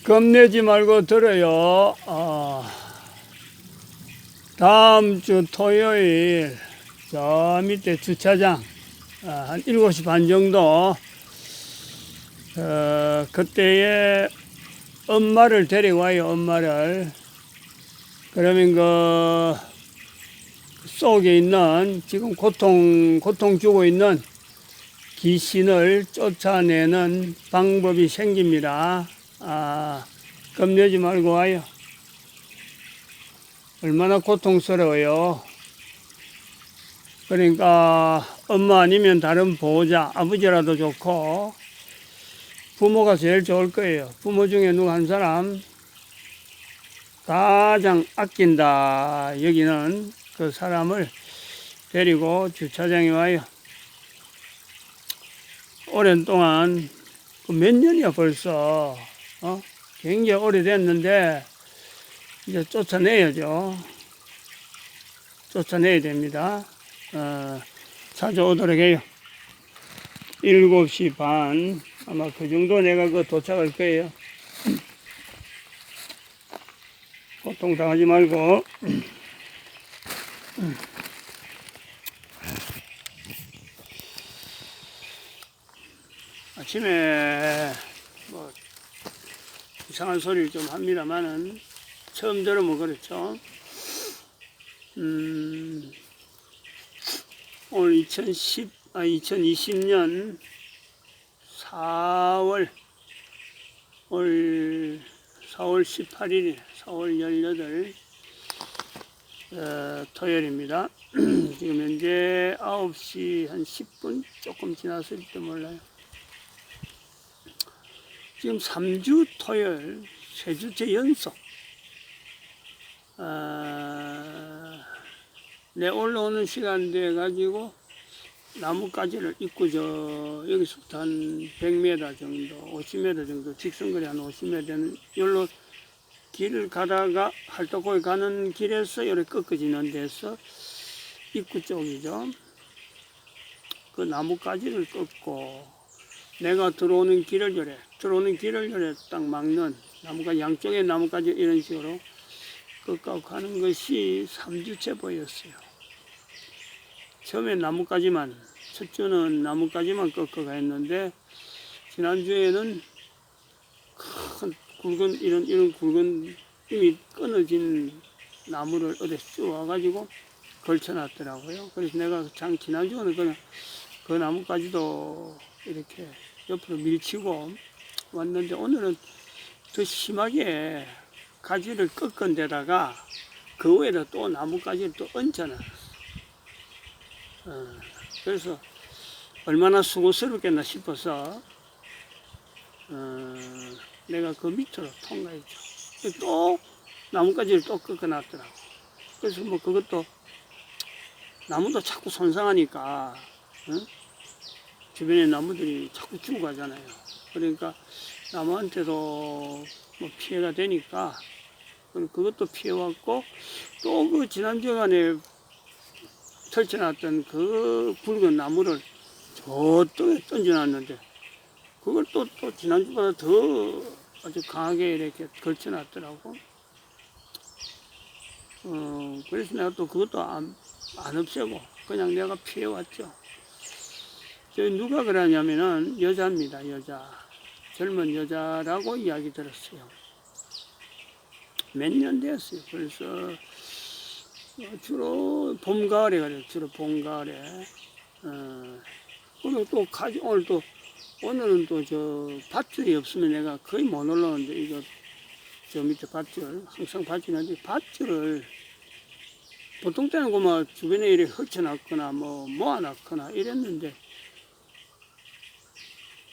겁내지 말고 들어요. 다음 주 토요일 저 밑에 주차장 한 7시 반 정도 그때에 엄마를 데리고 와요. 엄마를. 그러면 그 속에 있는 지금 고통 주고 있는 귀신을 쫓아내는 방법이 생깁니다. 겁내지 말고 와요. 얼마나 고통스러워요. 그러니까 엄마 아니면 다른 보호자, 아버지라도 좋고 부모가 제일 좋을 거예요. 부모 중에 누구 한 사람 가장 아낀다 여기는 그 사람을 데리고 주차장에 와요. 오랜 동안 몇 년이야 벌써 굉장히 오래됐는데 이제 쫓아내야죠. 쫓아내야 됩니다. 찾아오도록 해요. 7시 반 아마 그 정도 내가 도착할 거예요. 고통당하지 말고. 아침에 뭐 이상한 소리를 좀 합니다만은 처음 들으면 그렇죠. 오늘 2020년 4월 18일 4월 18 토요일입니다. 지금 현재 9시 한 10분 조금 지났을지도 몰라요. 지금 3주 토요일 3주째 연속 내 올라오는 시간 돼 가지고 나뭇가지를 입고 여기서부터 한 100m 정도 50m 정도 직선거리 한 50m 되는 여기로 길을 가다가 할떡고기 가는 길에서 이렇게 꺾어지는 데서 입구 쪽이죠. 그 나뭇가지를 꺾고 내가 들어오는 길을 요래 딱 막는 나무가 양쪽에 나뭇가지 이런 식으로 꺾어 가는 것이 3주째 보였어요. 처음에 첫 주는 나뭇가지만 꺾어가 했는데 지난주에는 큰 굵은 이런 굵은 이미 끊어진 나무를 어디 쭉 와가지고 걸쳐놨더라고요. 그래서 내가 지난주에는 그냥 그 나뭇가지도 이렇게 옆으로 밀치고 왔는데 오늘은 더 심하게 가지를 꺾은 데다가 그 위에다 또 나뭇가지를 또 얹어놨어. 그래서 얼마나 수고스럽겠나 싶어서 내가 그 밑으로 통과했죠. 또 나뭇가지를 또 꺾어놨더라고. 그래서 뭐 그것도 나무도 자꾸 손상하니까 주변에 나무들이 자꾸 죽어가잖아요. 그러니까 나무한테도 뭐 피해가 되니까 그것도 피해왔고 또 그 지난주간에 설쳐놨던 그 굵은 나무를 저쪽에 던져놨는데 그걸 또 지난주보다 더 아주 강하게 이렇게 걸쳐놨더라고. 그래서 내가 또 그것도 안 없애고 그냥 내가 피해왔죠. 누가 그러냐면은 여자입니다. 젊은 여자라고 이야기 들었어요. 몇 년 됐어요. 그래서 주로 봄, 가을에 가요. 주로 봄, 가을에. 그리고 또 오늘은 또 밧줄이 없으면 내가 거의 못 올라오는데 저 밑에 밧줄 항상 밧줄인데 밧줄을 보통 때는 그만 주변에 이렇게 헐쳐놨거나 모아놨거나 이랬는데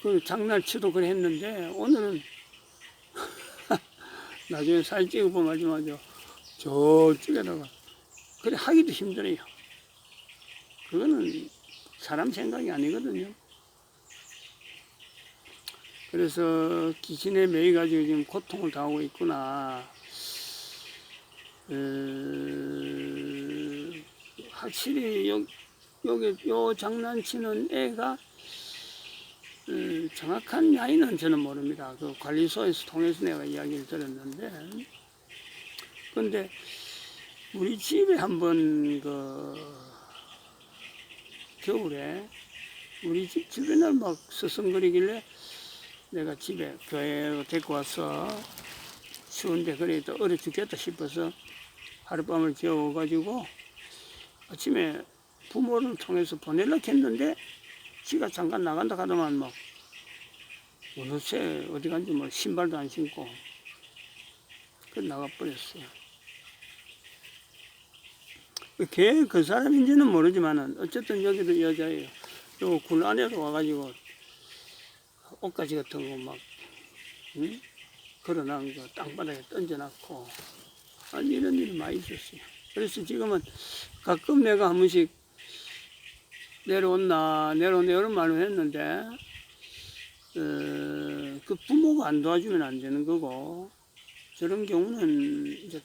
그 장날치도 그래 했는데 오늘은 나중에 사진 찍어보면 마지막에 저쪽에다가 그래 하기도 힘들어요. 그거는 사람 생각이 아니거든요. 그래서 귀신에 매여가지고 지금 고통을 당하고 있구나. 확실히 여기 장난치는 애가 정확한 나이는 저는 모릅니다. 그 관리소에서 통해서 내가 이야기를 들었는데, 근데 우리 집에 한번 그 겨울에 우리 집 주변을 막 서성거리길래 내가 집에 교회 데리고 와서 추운데 그래도 얼어 죽겠다 싶어서 하룻밤을 재워가지고 아침에 부모를 통해서 보내려고 했는데 지가 잠깐 나간다 하더만 막 어느새 어디 간지 뭐 신발도 안 신고 그 나가버렸어요. 걔 그 사람인지는 모르지만은 어쨌든 여기도 여자예요. 요 굴 안에도 와가지고 옷가지 같은 거 막 응? 걸어놓은 거 땅바닥에 던져놨고 아니 이런 일이 많이 있었어요. 그래서 지금은 가끔 내가 한 번씩 내려오네 이런 말을 했는데 그 부모가 안 도와주면 안 되는 거고 저런 경우는 이제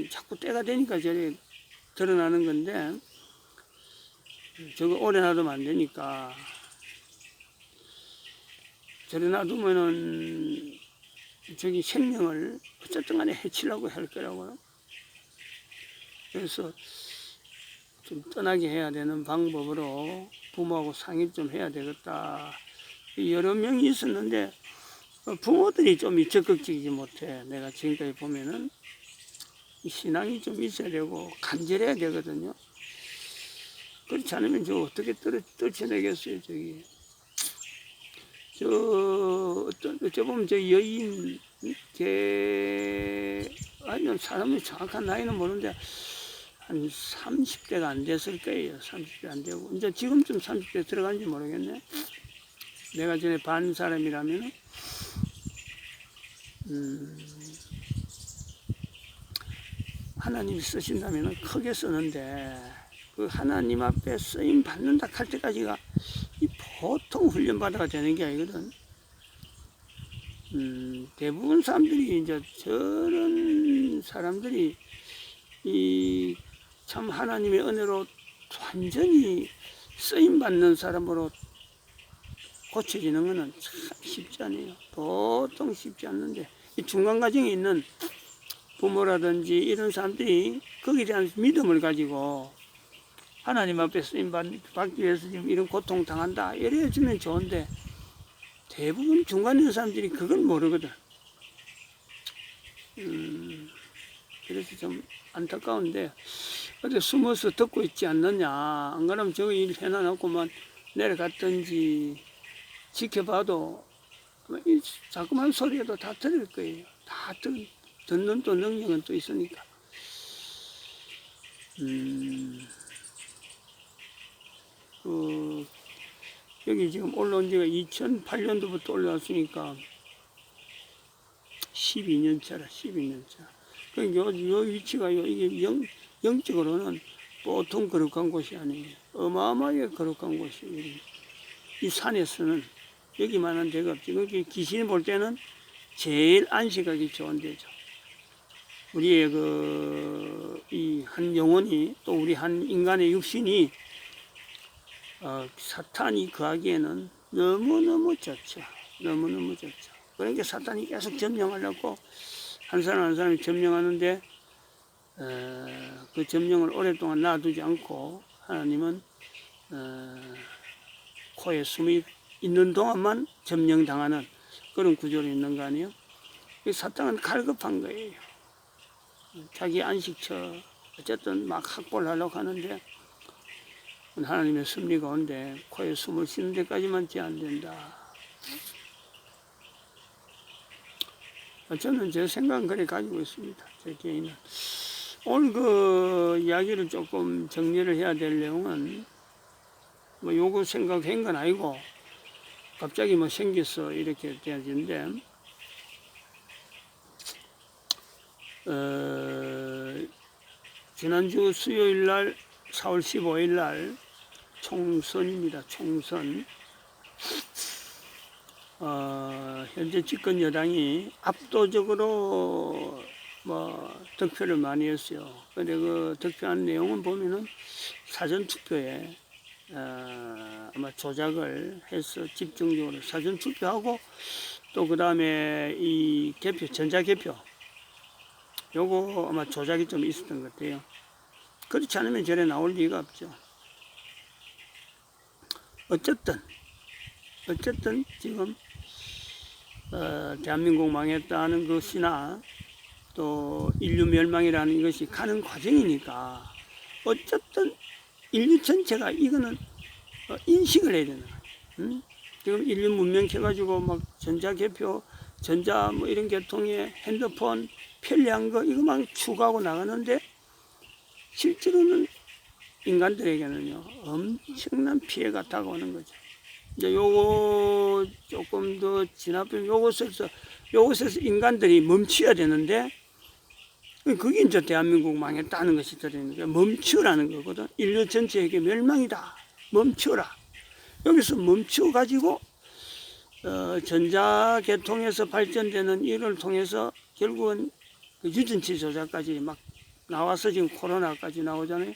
자꾸 때가 되니까 저래 드러나는 건데 저거 오래 놔두면 안 되니까 저래 놔두면은 저기 생명을 어쨌든 간에 해치려고 할 거라고요. 그래서 좀 떠나게 해야 되는 방법으로 부모하고 상의 좀 해야 되겠다. 여러 명이 있었는데 부모들이 좀 적극적이지 못해. 내가 지금까지 보면은 신앙이 좀 있어야 되고 간절해야 되거든요. 그렇지 않으면 저 어떻게 떨쳐내겠어요. 저기 어쩌보면 저 여인 아니면 사람의 정확한 나이는 모르는데 한 30대가 안 됐을 거예요. 30대 안 되고 이제 지금쯤 30대 들어간지 모르겠네. 내가 전에 반 사람이라면 하나님이 쓰신다면 크게 쓰는데 그 하나님 앞에 쓰임 받는다 할 때까지가 이 보통 훈련받아가 되는 게 아니거든. 대부분 사람들이 이제 저런 사람들이 이 참 하나님의 은혜로 완전히 쓰임 받는 사람으로 고쳐지는 것은 참 쉽지 않아요. 보통 쉽지 않는데 이 중간 과정에 있는 부모라든지 이런 사람들이 거기에 대한 믿음을 가지고 하나님 앞에 쓰임 받기 위해서 지금 이런 고통 당한다 이래 주면 좋은데 대부분 중간에 있는 사람들이 그걸 모르거든. 그래서 좀 안타까운데 어디 숨어서 듣고 있지 않느냐. 안 그러면 저거 일 해놔놓고만 내려갔든지 지켜봐도 자꾸만 소리에도 다 들을 거예요. 다 듣는 또 능력은 또 있으니까. 여기 지금 올라온 지가 2008년도부터 올라왔으니까 12년 차라, 12년 차. 그러니까 요 위치가 이게 영적으로는 보통 거룩한 곳이 아니에요. 어마어마하게 거룩한 곳이 이 산에서는 여기만한 데가 없지. 그러니까 귀신이 볼 때는 제일 안식하기 좋은 데죠. 우리의 이 한 영혼이 또 우리 한 인간의 육신이 사탄이 거하기에는 너무너무 좋죠. 너무너무 좋죠. 그러니까 사탄이 계속 점령하려고 한 사람 한 사람이 점령하는데 그 점령을 오랫동안 놔두지 않고 하나님은 코에 숨이 있는 동안만 점령당하는 그런 구조로 있는 거 아니에요? 사탄은 갈급한 거예요. 자기 안식처 어쨌든 막 확보를 하려고 하는데 하나님의 섭리 가운데 코에 숨을 쉬는 데까지만 제한된다. 저는 제 생각은 그래 가지고 있습니다. 제 개인은. 오늘 그 이야기를 조금 정리를 해야 될 내용은 뭐 요거 생각한 건 아니고 갑자기 뭐 생겨서 이렇게 되어지는데 지난주 수요일 날 4월 15일 날 총선입니다. 총선. 현재 집권 여당이 압도적으로 득표를 많이 했어요. 근데 그 득표한 내용은 보면은 사전 투표에 아마 조작을 해서 집중적으로 사전 투표하고 또 그 다음에 이 개표, 전자개표 요거 아마 조작이 좀 있었던 것 같아요. 그렇지 않으면 저래 나올 리가 없죠. 어쨌든 지금 대한민국 망했다는 것이나 또 인류 멸망이라는 것이 가는 과정이니까 어쨌든 인류 전체가 이거는 인식을 해야 되는 거예요. 응? 지금 인류 문명해가지고 막 전자개표, 전자 뭐 이런 계통의 핸드폰 편리한 거 이거만 추구하고 나가는데 실제로는 인간들에게는요 엄청난 피해가 다가오는 거죠. 이제 요거 조금 더 진압해 요것에서 인간들이 멈춰야 되는데 그게 이제 대한민국 망했다는 것이 들어있는 거예요. 멈추라는 거거든. 인류 전체에게 멸망이다. 멈춰라. 여기서 멈춰가지고 전자계통에서 발전되는 이를 통해서 결국은 그 유전치 조작까지 막 나와서 지금 코로나까지 나오잖아요.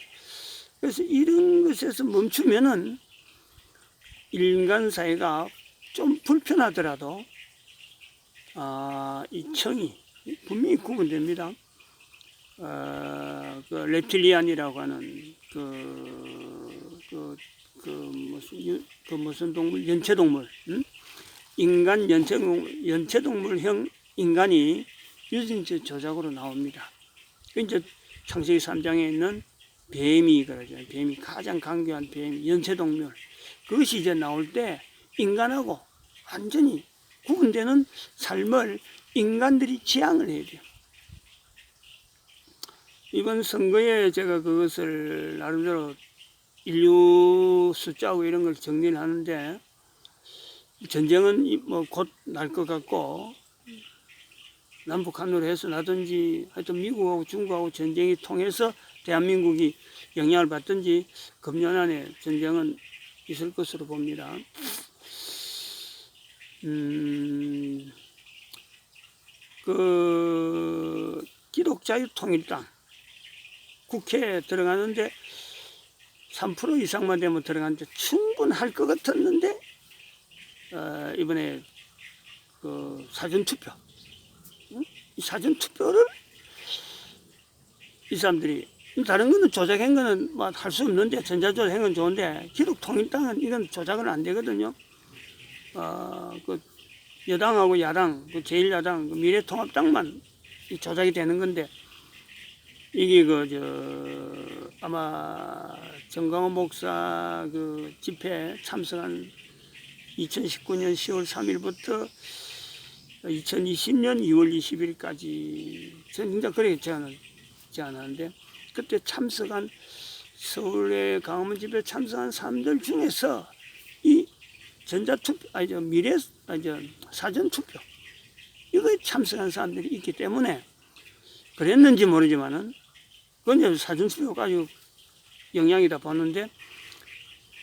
그래서 이런 것에서 멈추면은 인간 사회가 좀 불편하더라도 이 청이 분명히 구분됩니다. 그 reptilian이라고 하는 무슨 동물, 연체동물, 인간 연체동물형 인간이 유전체 조작으로 나옵니다. 이제 창세기 3장에 있는 뱀이 그러죠. 뱀이 가장 강교한 뱀, 연체동물. 그것이 이제 나올 때 인간하고 완전히 구분되는 삶을 인간들이 지향을 해야 돼요. 이번 선거에 제가 그것을 나름대로 인류 숫자하고 이런 걸 정리를 하는데 전쟁은 뭐 곧 날 것 같고 남북한으로 해서 나든지 하여튼 미국하고 중국하고 전쟁이 통해서 대한민국이 영향을 받든지 금년 안에 전쟁은 있을 것으로 봅니다. 그 기독자유통일당 국회에 들어가는데 3% 이상만 되면 들어가는데 충분할 것 같았는데 이번에 그 사전투표 이 사전투표를 이 사람들이 다른 거는 조작한 거는 뭐 할 수 없는데 전자조작한 건 좋은데 기독통일당은 이건 조작은 안 되거든요. 그 여당하고 야당, 그 제1야당, 그 미래통합당만 이 조작이 되는 건데 이게 아마 정강호 목사 그 집회 참석한 2019년 10월 3일부터 2020년 2월 20일까지 저는 진짜 그렇게 제안하는데 그때 참석한 서울의 강화문 집회 참석한 사람들 중에서 이 전자투표 사전투표 이거에 참석한 사람들이 있기 때문에 그랬는지 모르지만은 그건 이제 사전투표 가지고 영향이다 보는데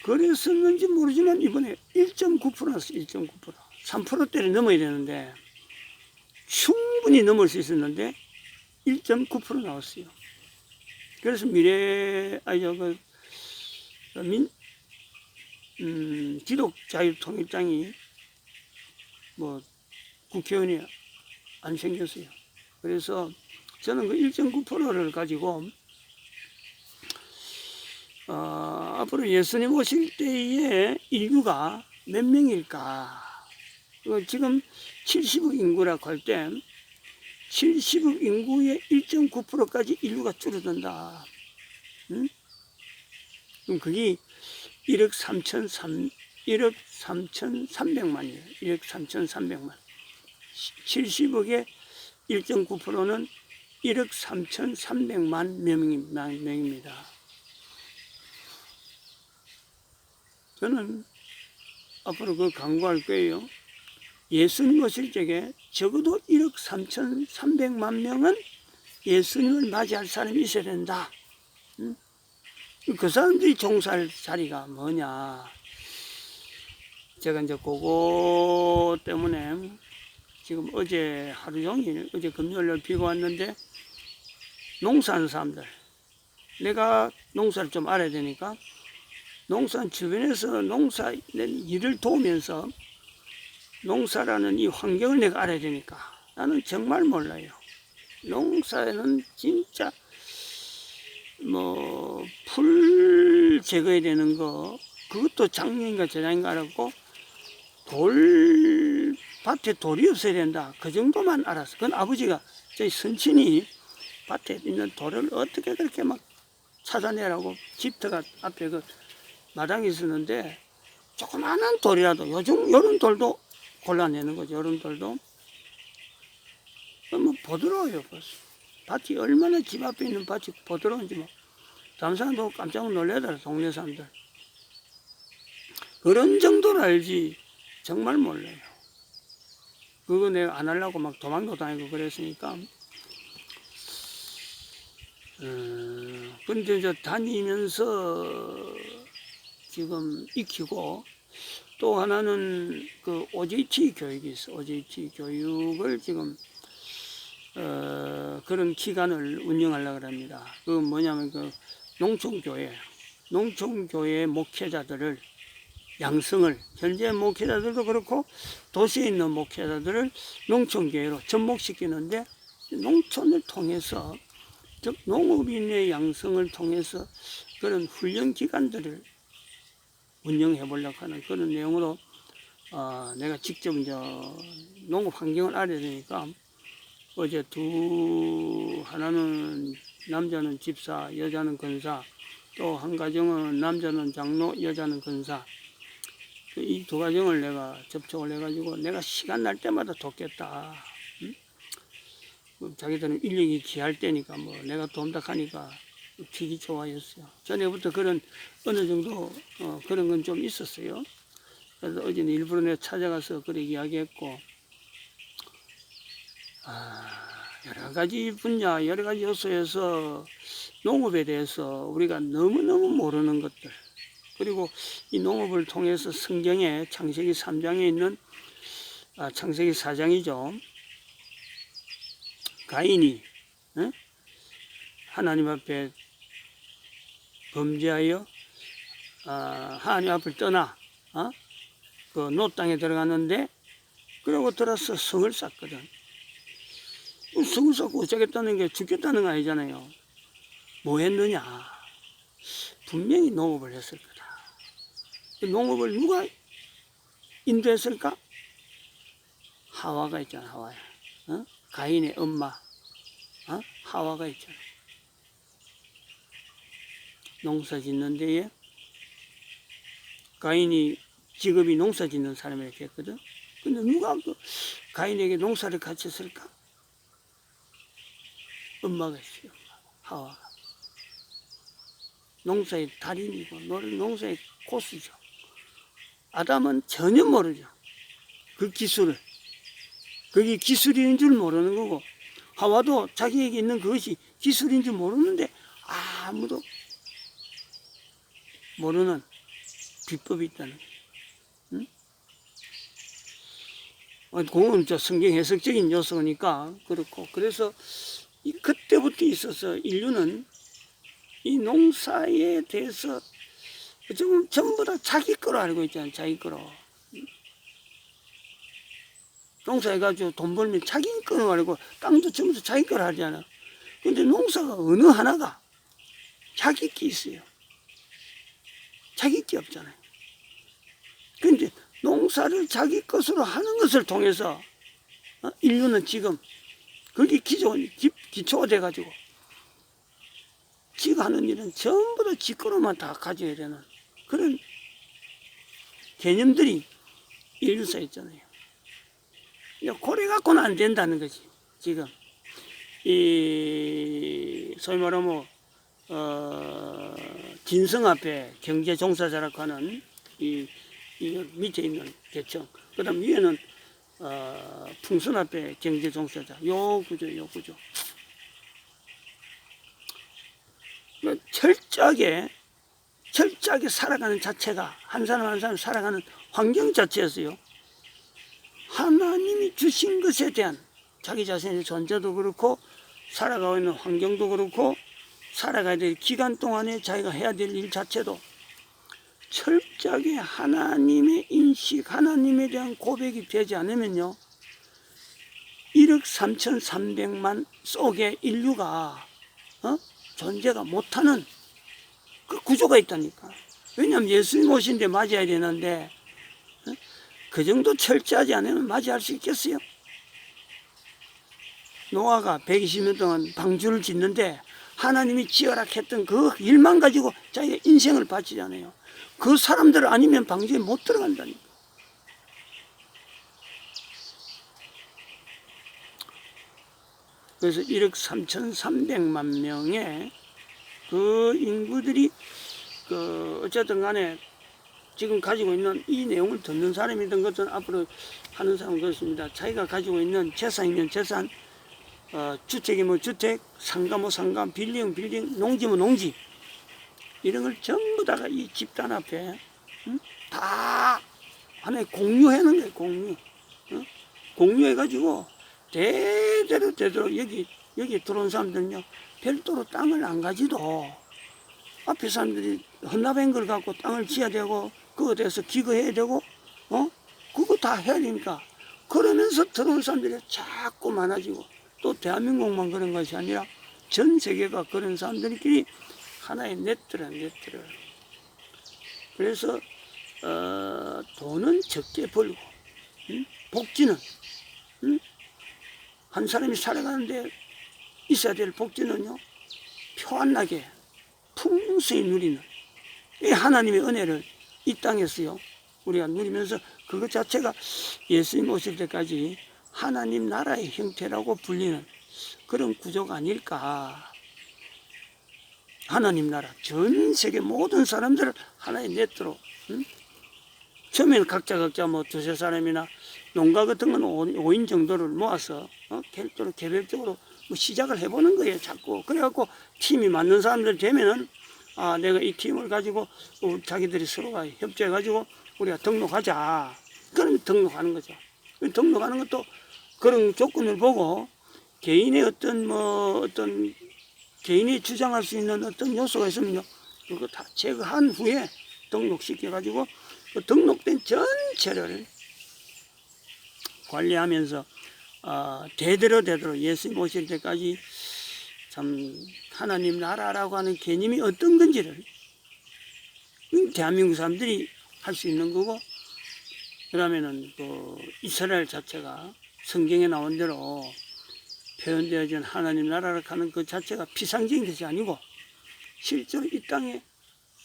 그랬었는지 모르지만 이번에 1.9% 나왔어요. 1.9%. 3%대를 넘어야 되는데 충분히 넘을 수 있었는데 1.9% 나왔어요. 그래서 기독자유통일당이 뭐 국회의원이 안 생겼어요. 그래서 저는 그 1.9%를 가지고 앞으로 예수님 오실 때의 인류가 몇 명일까? 지금 70억 인구라고 할 때 70억 인구의 1.9%까지 인류가 줄어든다. 응? 그럼 그게 1억 3,300만이에요. 1억 3,300만. 70억의 1.9%는 1억 3,300만 명입니다. 저는 앞으로 그 강구할 거예요. 예수님 오실 적에 적어도 1억 3,300만 명은 예수님을 맞이할 사람이 있어야 된다. 응? 그 사람들이 종사할 자리가 뭐냐. 제가 이제 그거 때문에 지금 어제 하루 종일, 어제 금요일날 비가 왔는데 농사하는 사람들, 내가 농사를 좀 알아야 되니까 농사 주변에서 농사 일을 도우면서 농사라는 이 환경을 내가 알아야 되니까 나는 정말 몰라요. 농사에는 진짜 뭐 풀 제거해야 되는 거 그것도 작년인가 재작년인가 알았고 밭에 돌이 없어야 된다 그 정도만 알았어. 그건 아버지가 저희 선친이 밭에 있는 돌을 어떻게 그렇게 막 찾아내라고 집터가 앞에 그 마당이 있었는데 조그마한 돌이라도 요즘 요런 돌도 골라내는 거죠. 요런 돌도 뭐 부드러워요. 벌써 밭이 얼마나 집 앞에 있는 밭이 부드러운지 뭐 다른 사람도 깜짝 놀래더라. 동네 사람들 그런 정도로 알지 정말 몰라요. 그거 내가 안 하려고 막 도망도 다니고 그랬으니까 근데 이제 다니면서 지금 익히고 또 하나는 그 OJT 교육이 있어. OJT 교육을 지금 그런 기관을 운영하려고 합니다. 그 뭐냐면 그 농촌교회 목회자들을 양성을 현재 목회자들도 그렇고 도시에 있는 목회자들을 농촌교회로 접목시키는데 농촌을 통해서 즉 농업인의 양성을 통해서 그런 훈련 기관들을 운영해 보려고 하는 그런 내용으로 내가 직접 이제 농업 환경을 알아야 되니까 어제 하나는 남자는 집사, 여자는 권사, 또 한 가정은 남자는 장로, 여자는 권사. 이 두 가정을 내가 접촉을 해가지고 내가 시간 날 때마다 돕겠다. 응? 자기들은 인력이 귀할 때니까 뭐 내가 돕다하니까 되게 좋아했어요. 전에부터 그런 어느 정도 그런 건 좀 있었어요. 그래서 어제는 일부러 내가 찾아가서 그렇게 이야기했고 여러 가지 분야, 여러 가지 요소에서 농업에 대해서 우리가 너무너무 모르는 것들 그리고 이 농업을 통해서 성경에 창세기 3장에 있는 창세기 4장이죠. 가인이 하나님 앞에 범죄하여 하나님 앞을 떠나 그 노 땅에 들어갔는데 그러고 들어서 성을 쌓거든. 성을 쌓고 어쩌겠다는 게 죽겠다는 거 아니잖아요. 뭐 했느냐? 분명히 농업을 했을 거다. 농업을 누가 인도했을까? 하와가 있잖아. 하와야. 가인의 엄마 하와가 있잖아. 농사 짓는 데에 가인이 직업이 농사 짓는 사람이라고 했거든. 근데 누가 그 가인에게 농사를 가르쳤을까? 엄마가 있어요. 하와가. 농사의 달인이고 농사의 고수죠. 아담은 전혀 모르죠. 그 기술을. 그게 기술인 줄 모르는 거고 하와도 자기에게 있는 그것이 기술인 줄 모르는데 아무도 모르는 비법이 있다는 거예요. 응? 그건 성경 해석적인 요소니까 그렇고 그래서 그때부터 있어서 인류는 이 농사에 대해서 지금 전부 다 자기 거로 알고 있잖아요. 자기 거로. 농사해가지고 돈 벌면 자기 거로 알고 땅도 전부 다 자기 거로 하잖아. 근데 농사가 어느 하나가 자기 게 있어요. 자기 게 없잖아요. 근데 농사를 자기 것으로 하는 것을 통해서 인류는 지금 그게 기초가 돼가지고 지가 하는 일은 전부 다 지 거로만 다 가져야 되는 그런 개념들이 인류사에 있잖아요. 고래 갖고는 안 된다는 거지. 지금 이 소위 말하면 진성 앞에 경제 종사자라고 하는 이 밑에 있는 계층, 그다음 위에는 풍선 앞에 경제 종사자. 요 구조. 철저하게 살아가는 자체가 한 사람 한 사람 살아가는 환경 자체였어요. 하나님이 주신 것에 대한 자기 자신의 존재도 그렇고 살아가고 있는 환경도 그렇고 살아가야 될 기간 동안에 자기가 해야 될 일 자체도 철저하게 하나님의 인식, 하나님에 대한 고백이 되지 않으면요, 1억 3,300만 속에 인류가 존재가 못하는 그 구조가 있다니까. 왜냐하면 예수님 오신데 맞이해야 되는데 그 정도 철저하지 않으면 맞이할 수 있겠어요? 노아가 120년 동안 방주를 짓는데 하나님이 지어라 했던 그 일만 가지고 자기가 인생을 바치잖아요. 그 사람들 아니면 방주에 못 들어간다니까. 그래서 1억 3,300만 명의 그 인구들이 어쨌든 간에 지금 가지고 있는 이 내용을 듣는 사람이든 것은 앞으로 하는 사람은 그렇습니다. 자기가 가지고 있는 재산이면 재산, 주택이면 주택, 상가면 상가, 빌딩, 농지면 농지, 이런 걸 전부 다가 이 집단 앞에 다 하나의 공유하는 거예요. 공유해가지고 대대로 여기 들어온 사람들은요, 별도로 땅을 안 가지도 앞에 사람들이 헌납한 걸 갖고 땅을 지어야 되고 그거에 대해서 기거해야 되고 그거 다 해야 되니까, 그러면서 들어온 사람들이 자꾸 많아지고, 또 대한민국만 그런 것이 아니라 전 세계가 그런 사람들끼리 하나의 네트를. 그래서 돈은 적게 벌고 복지는 한 사람이 살아가는데 있어야 될 복지는요, 평안하게 풍성히 누리는 이 하나님의 은혜를 이 땅에서요 우리가 누리면서, 그것 자체가 예수님 오실 때까지 하나님 나라의 형태라고 불리는 그런 구조가 아닐까. 하나님 나라, 전 세계 모든 사람들을 하나의 네트로, 처음에는 각자 뭐 두세 사람이나 농가 같은 건 5인 정도를 모아서 별도로 개별적으로 뭐 시작을 해보는 거예요. 자꾸 그래갖고 팀이 맞는 사람들 되면은 내가 이 팀을 가지고 자기들이 서로가 협조해가지고 우리가 등록하자. 그럼 등록하는 거죠. 등록하는 것도 그런 조건을 보고 개인의 어떤 개인이 주장할 수 있는 어떤 요소가 있으면요, 그거 다 제거한 후에 등록시켜가지고 그 등록된 전체를 관리하면서 대대로 예수님 오실 때까지 참 하나님 나라라고 하는 개념이 어떤 건지를 대한민국 사람들이 할 수 있는 거고, 그러면은 이스라엘 자체가 성경에 나온 대로 표현되어진 하나님 나라를 하는 그 자체가 피상적인 것이 아니고 실제로 이 땅에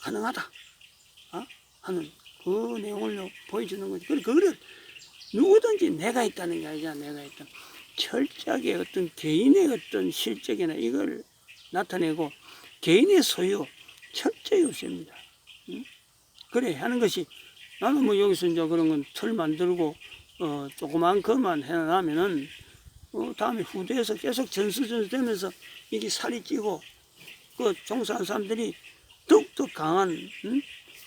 가능하다 하는 그 내용을 보여주는 거지. 그거를 누구든지 내가 있다는 게 아니잖아. 내가 있다. 철저하게 어떤 개인의 어떤 실적이나 이걸 나타내고 개인의 소유 철저히 없습니다. 그래 하는 것이, 나는 뭐 여기서 이제 그런 건 틀 만들고 조그만 것만 해놔면은 다음에 후대에서 계속 전수되면서 이게 살이 찌고 그 종사하는 사람들이 더욱더 강한,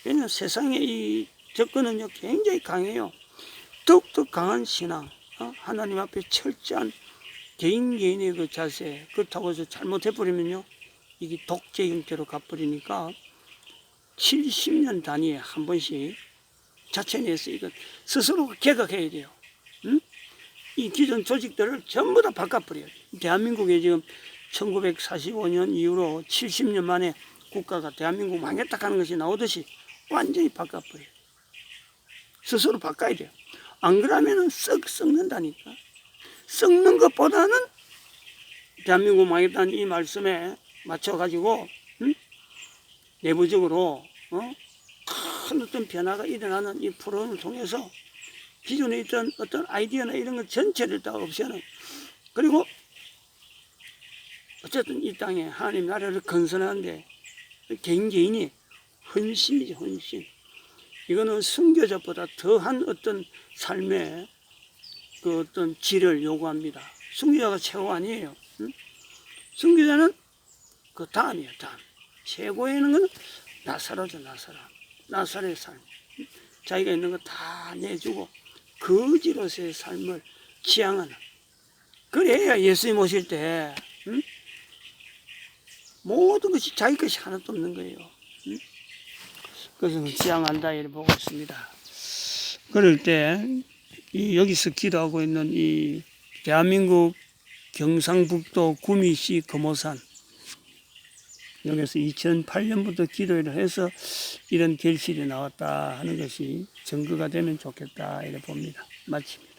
왜냐면 세상의 이 접근은요 굉장히 강해요. 더욱더 강한 신앙, 하나님 앞에 철저한 개인의 그 자세, 그렇다고 해서 잘못해버리면요 이게 독재 형태로 가버리니까 70년 단위에 한 번씩 자체 내에서 이거 스스로 개혁해야 돼요. 이 기존 조직들을 전부 다 바꿔버려요. 대한민국에 지금 1945년 이후로 70년 만에 국가가 대한민국 망했다 하는 것이 나오듯이 완전히 바꿔버려요. 스스로 바꿔야 돼요. 안 그러면은 썩는다니까. 썩는 것보다는 대한민국 망했다는 이 말씀에 맞춰가지고 내부적으로 큰 어떤 변화가 일어나는 이 프로그램을 통해서 기존에 있던 어떤 아이디어나 이런 것 전체를 다 없애는, 그리고 어쨌든 이 땅에 하나님 나라를 건설하는데 개인이 헌신이죠. 헌신. 이거는 순교자보다 더한 어떤 삶의 그 어떤 질을 요구합니다. 순교자가 최고 아니에요. 순교자는 그 다음이에요. 다음. 최고에는 건 나사로죠. 나사로의 삶. 자기가 있는 거 다 내주고 거지로서의 삶을 지향하는. 그래야 예수님 오실 때 모든 것이 자기 것이 하나도 없는 거예요. 그것은 지향한다 이렇게 보고 있습니다. 그럴 때 여기서 기도하고 있는 이 대한민국 경상북도 구미시 금오산 여기서 2008년부터 기도를 해서 이런 결실이 나왔다 하는 것이 증거가 되면 좋겠다 이렇게 봅니다. 마칩니다.